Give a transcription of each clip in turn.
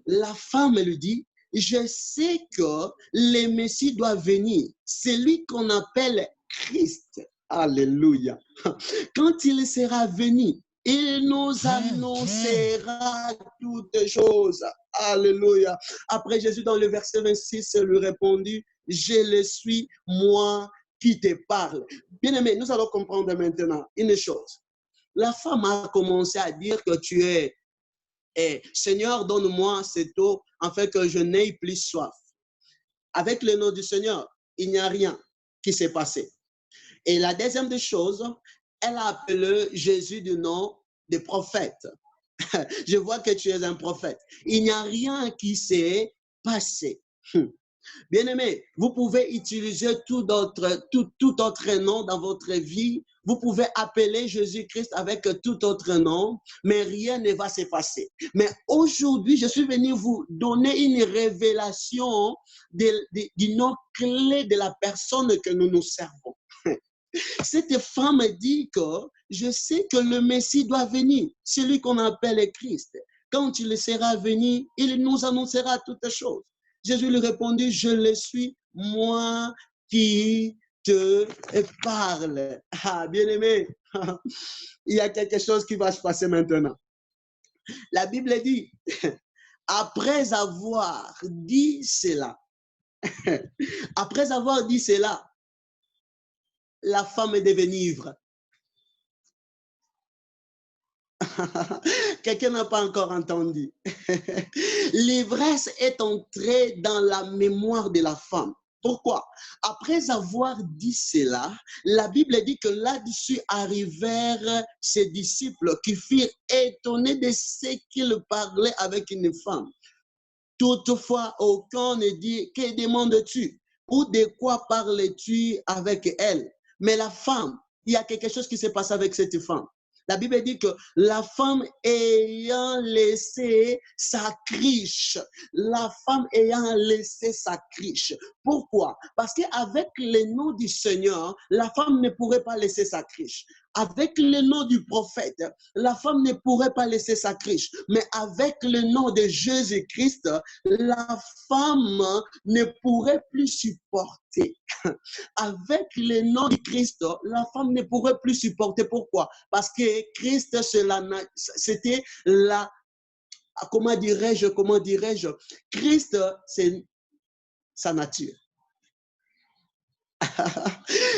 la femme lui dit, je sais que le Messie doit venir, celui qu'on appelle Christ. Alléluia. Quand il sera venu, il nous annoncera toutes choses. Alléluia. Après Jésus, dans le verset 26, lui répondit, je le suis, moi qui te parle. Bien-aimé, nous allons comprendre maintenant une chose. La femme a commencé à dire que tu es Seigneur, donne-moi cette eau afin que je n'aie plus soif. Avec le nom du Seigneur, il n'y a rien qui s'est passé. Et la deuxième des choses, elle a appelé Jésus du nom de prophète. Je vois que tu es un prophète. Il n'y a rien qui s'est passé. Bien-aimé, vous pouvez utiliser tout autre nom dans votre vie. Vous pouvez appeler Jésus-Christ avec tout autre nom, mais rien ne va s'effacer. Mais aujourd'hui, je suis venu vous donner une révélation du nom clé de la personne que nous nous servons. Cette femme dit que je sais que le Messie doit venir, celui qu'on appelle Christ. Quand il sera venu, il nous annoncera toutes choses. Jésus lui répondit, je le suis, moi qui te parle. Ah, bien-aimé, il y a quelque chose qui va se passer maintenant. La Bible dit, après avoir dit cela, la femme est devenue ivre. Quelqu'un n'a pas encore entendu. L'ivresse est entrée dans la mémoire de la femme. Pourquoi? Après avoir dit cela, la Bible dit que là-dessus arrivèrent ses disciples qui furent étonnés de ce qu'il parlait avec une femme. Toutefois, aucun ne dit, que demandes-tu? Ou de quoi parles-tu avec elle? Mais la femme, il y a quelque chose qui s'est passé avec cette femme. La Bible dit que la femme ayant laissé sa criche, Pourquoi? Parce qu'avec le nom du Seigneur, la femme ne pourrait pas laisser sa criche. Avec le nom du prophète, la femme ne pourrait pas laisser sa criche. Mais avec le nom de Jésus-Christ, la femme ne pourrait plus supporter. Avec le nom de Christ, la femme ne pourrait plus supporter. Pourquoi? Parce que Christ, c'était la, comment dirais-je, Christ, c'est sa nature.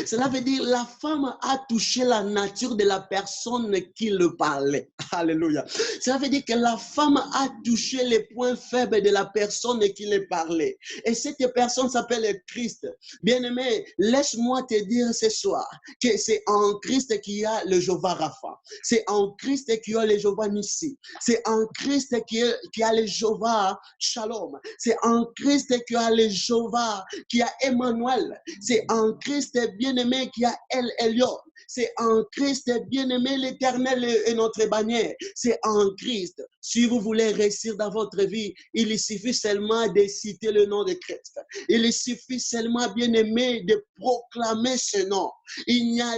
Cela veut dire la femme a touché la nature de la personne qui le parlait. Alléluia. Cela veut dire que la femme a touché les points faibles de la personne qui le parlait. Et cette personne s'appelle Christ. Bien-aimé, laisse-moi te dire ce soir que c'est en Christ qu'il y a le Jéhovah Rapha. C'est en Christ qu'il y a le Jéhovah Nissi. C'est en Christ qu'il y a le Jéhovah Shalom. C'est en Christ qu'il y a le Jéhovah, qu'il y a Emmanuel. C'est en Christ bien-aimé qu'il y a El Elyon. C'est en Christ bien-aimé, l'Éternel est notre bannière. C'est en Christ. Si vous voulez réussir dans votre vie, il suffit seulement de citer le nom de Christ. Il suffit seulement, bien-aimé, de proclamer ce nom. Il n'y a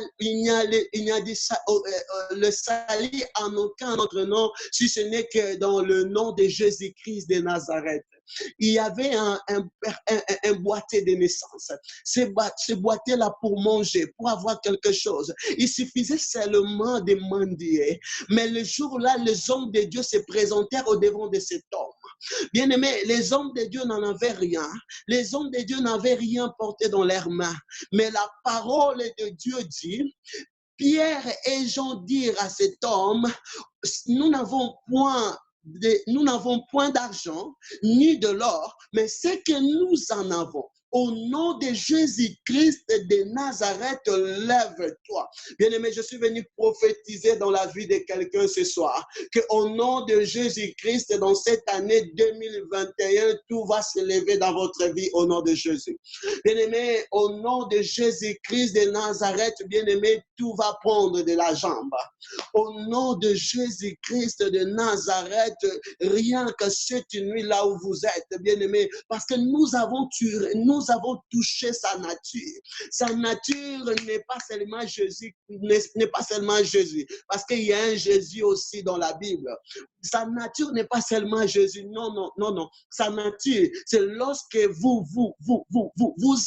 le salut en aucun autre nom, si ce n'est que dans le nom de Jésus-Christ de Nazareth. Il y avait un boîtier de naissance. Ce boîtier-là pour manger, pour avoir quelque chose. Il suffisait seulement de mendier. Mais le jour-là, les hommes de Dieu se présentèrent au devant de cet homme. Bien-aimé, les hommes de Dieu n'en avaient rien. Les hommes de Dieu n'avaient rien porté dans leurs mains. Mais la parole de Dieu dit, Pierre et Jean dirent à cet homme, nous n'avons point d'argent ni de l'or, mais ce que nous en avons, au nom de Jésus-Christ de Nazareth, lève-toi. Bien-aimé, je suis venu prophétiser dans la vie de quelqu'un ce soir, qu'au nom de Jésus-Christ, dans cette année 2021, tout va se lever dans votre vie au nom de Jésus. Bien-aimé, au nom de Jésus-Christ de Nazareth, bien-aimé, tout va prendre de la jambe. Au nom de Jésus-Christ de Nazareth, rien que cette nuit là où vous êtes, bien-aimé, parce que nous nous avons touché sa nature. Sa nature n'est pas seulement Jésus, n'est pas seulement Jésus, parce qu'il y a un Jésus aussi dans la Bible. Sa nature n'est pas seulement Jésus. Non, non, non, non. Sa nature, c'est lorsque vous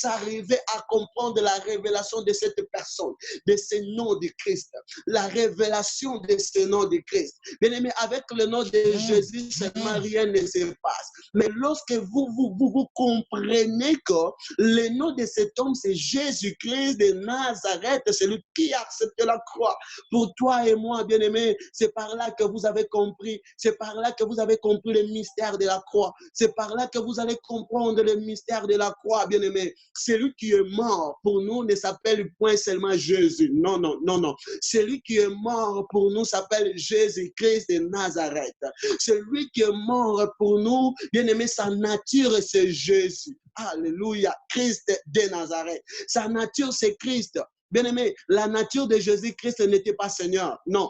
arrivez à comprendre la révélation de cette personne, de ce nom de Christ. La révélation de ce nom de Christ. Bien aimé, avec le nom de Jésus, seulement rien ne se passe. Mais lorsque vous comprenez que le nom de cet homme, c'est Jésus-Christ de Nazareth, celui qui a accepté la croix pour toi et moi, bien aimé, c'est par là que vous avez compris. C'est par là que vous avez compris le mystère de la croix. C'est par là que vous allez comprendre le mystère de la croix, bien aimé. Celui qui est mort pour nous ne s'appelle point seulement Jésus. Non, non, non, non. Celui qui est mort pour nous s'appelle Jésus-Christ de Nazareth. Celui qui est mort pour nous, bien aimé, sa nature, c'est Jésus. Alléluia. Christ de Nazareth. Sa nature, c'est Christ. Bien aimé, la nature de Jésus-Christ n'était pas Seigneur. Non.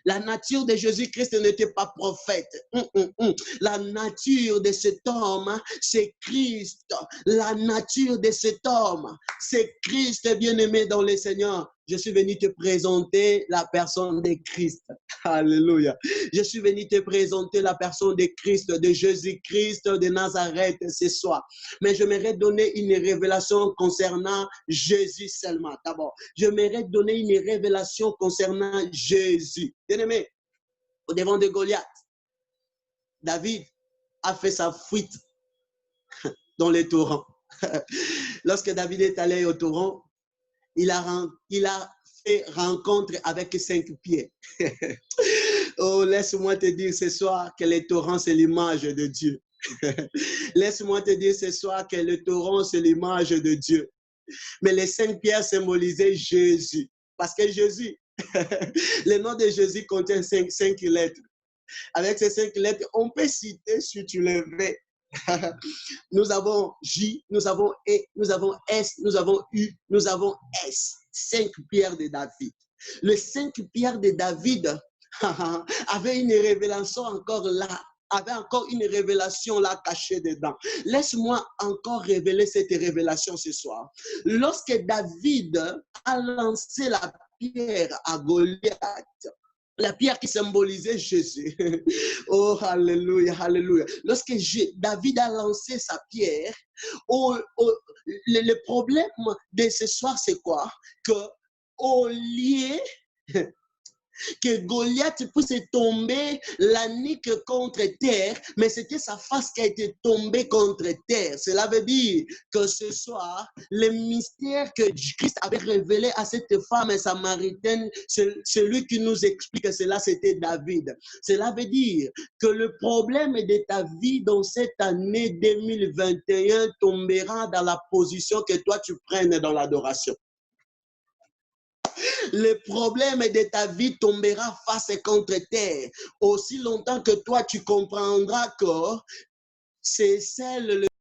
La nature de Jésus-Christ n'était pas prophète. La nature de cet homme, c'est Christ. La nature de cet homme, c'est Christ, bien-aimé dans le Seigneur. Je suis venu te présenter la personne de Christ. Alléluia. Je suis venu te présenter la personne de Christ, de Jésus-Christ de Nazareth ce soir. Mais j'aimerais donner une révélation concernant Jésus seulement. D'abord, j'aimerais donner une révélation concernant Jésus. Bien-aimé, au devant de Goliath, David a fait sa fuite dans les torrents. Lorsque David est allé au torrent, il a fait rencontre avec 5 pieds. Oh, laisse-moi te dire ce soir que les torrents, c'est l'image de Dieu. Laisse-moi te dire ce soir que le torrent, c'est l'image de Dieu. Mais les 5 pierres symbolisaient Jésus. Parce que Jésus, le nom de Jésus contient 5 lettres. Avec ces 5 lettres, on peut citer, si tu le veux, nous avons J, nous avons E, nous avons S, nous avons U, nous avons S. 5 pierres de David. Les 5 pierres de David avaient une révélation encore là. Avait encore une révélation là cachée dedans. Laisse-moi encore révéler cette révélation ce soir. Lorsque David a lancé la pierre à Goliath, la pierre qui symbolisait Jésus. Oh, alléluia, alléluia. Lorsque David a lancé sa pierre, le problème de ce soir, c'est quoi? Que au lieu que Goliath puisse tomber la nuque contre terre, mais c'était sa face qui a été tombée contre terre. Cela veut dire que ce soir, le mystère que Christ avait révélé à cette femme samaritaine, celui qui nous explique cela, c'était David. Cela veut dire que le problème de ta vie dans cette année 2021 tombera dans la position que toi tu prennes dans l'adoration. Le problème de ta vie tombera face contre terre. Aussi longtemps que toi, tu comprendras que c'est celle